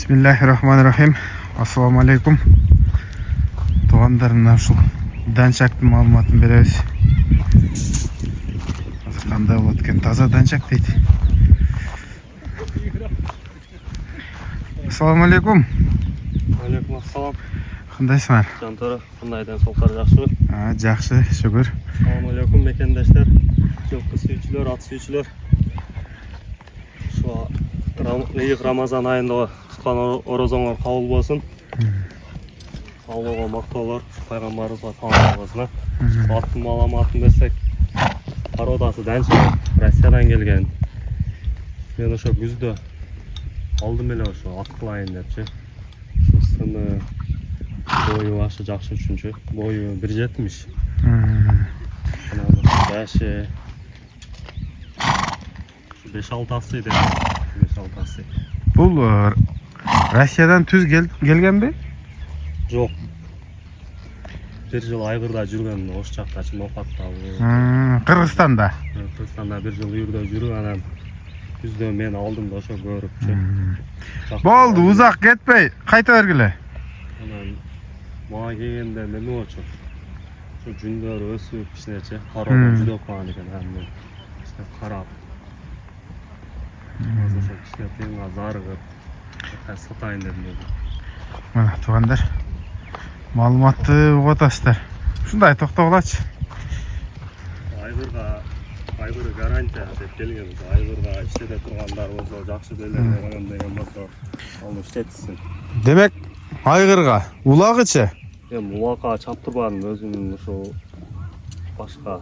Bismillahirrahmanirrahim. Assalamu alaikum. Туғандарымнан ушул данчактын маалыматын беребиз. Азыр кандай болот экен? Таза данчак дейт. Assalamu alaikum. Алейкум ассалам. Кандайсыңар? Жантора, кандайдан солкар жакшыбы? Жакшы, шүгүр. Assalamu alaikum мекендаштар, жылкы сүйүүчүлөр, ат сүйүүчүлөр. Шу Рамазан айында туткан орозоңор кабыл болсун. Аллага мактоолор, пайгамбарыбызга таануу болсун. Аттын маалыматын берсек, пародасы данча Россиядан келген. Мен ошо күздө алдым эле ошо ат кылайын депчи. Ошо сыны бою ашы жакшы үчүнчү. Бою 1.70. Яшы 5-6 асы деп. 5-6 асы. Бул Россиядан түз келгенби? Жок. Bir жыл айгырда жүргөн, ош жакта Чымокатта. Кыргызстанда. Кыргызстанда bir жыл үйүрдө жүрүп, анан күздө мен алдым да ошо көрүпчү. Болду, узак кетпей, кайта бергиле. Анан мага келгенде неме болчу? Ошо жүндөр өсүп, кичинече кароо жүдө калган экен, анан кичине карап. Ошо кичине тыйынга зарыгып, сатайын дедим. Мына туугандар, маалыматты угуп атасыздар. Ушундай токтогулачы. Айгыры гарантия деп келген. Айгырга иштете тургандар болсо, жакшы белгилеп коём деген болсо, аны иштетсин. Демек, айгырга улагычы? Эми улакка чаптырбадым, өзүмдүн ушул башка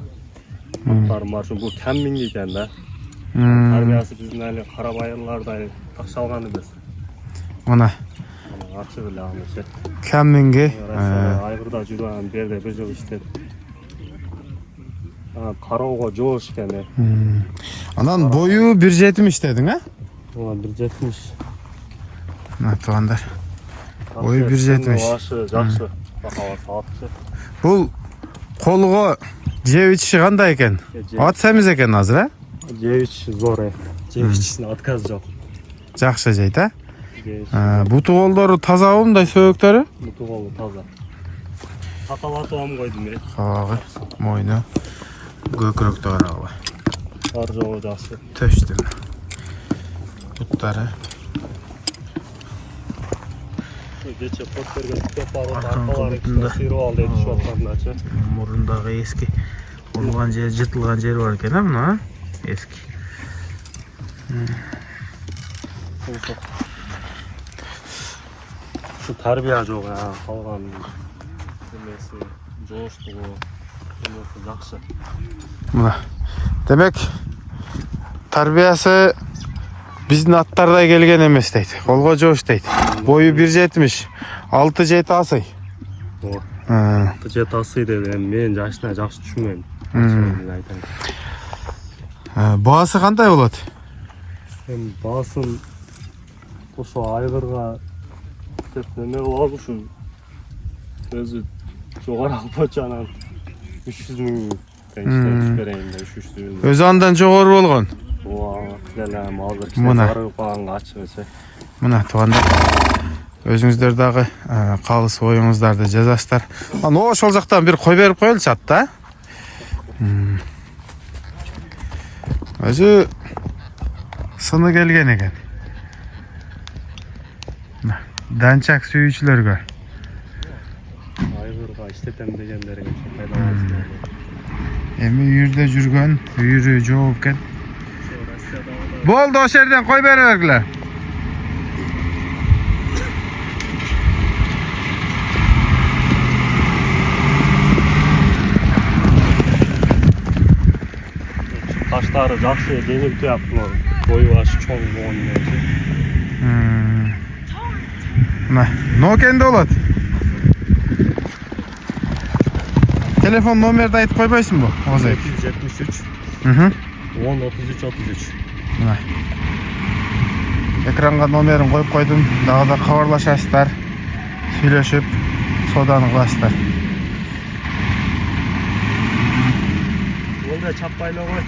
топтарым бар. Бул кем минги экен да. Тарбиясы биздин эле карап айырлардай такшалган эмес. Мына Акчы беле анычы. Кеминги Айгырда жүргөн берде 1 жыл иштеп. Кароого жоош экен. Анан бою 1.70 дедиң, а? Ооба 1.70. Мына туугандар. Бою 1.70. Ашы жакшы. Бакала саатчы. Бул колго жеп ичиши кандай экен? Ат семиз экен азыр, а? Жеп ичиши зор. Жеп ичишине отказ жок. Жакшы жейт, а? Буту колдору тазабы, мындай сөбөктөрү? Буту колу таза. Саталатып койдум мен. Кабагы, мойну, көкүрөктө карабы. Ар жогу жакшы. Төштү. Буттары. Кече поттерге түкөп барып, аркалары сыйрып ал деп түшүп аткандачы. Мурундагы эски урулган жер, жытылган жер бар экен, а мына? Эски. Şu tarbiya жок, калган эмеси, жооштугу, эмеси жакшы. Мына. Демек, тарбиясы биздин аттардай келген эмес дейт. Колго жоош дейт. Бою 1.70, 6-7 асый. Ооба. 6-7 асый деп мен жашына жакшы түшүнбөйм. Баасы кандай болот? Эми баасын ошо айгырга деп неме кылып ушун өзү жогору болчу, анан 300 000 теңге берейин деп 300 000. Өзү андан жогору болгон. Ооба, делем азыр кичине зарыгып калганга ачыгычы. Мына туугандар, өзүңүздөр дагы калыс оюңуздарды жазасыздар. Анан ошол жактан бир кой берип коелучу атта. Өзү сыны келген экен. Данчак сүйүүчүлөргө. Айгырга иштетем дегендерге пайдалансын. Эми үйүрдө жүргөн, үйүрү жооп экен. Болду, ошол жерден кой бере бергиле. Таштары жакшы жеңил туяптылар. Бою ашы чоң болгон эле. Мына, Нокенде болот. Телефон номерди айтып койбойсуңбу? 73. 10 33 33. Мына. Экранга номерин коюп койдум. Дагы да кабарлашасыздар. Сүйлөшүп, сооданы кыласыздар. Болду, чаппай эле кой.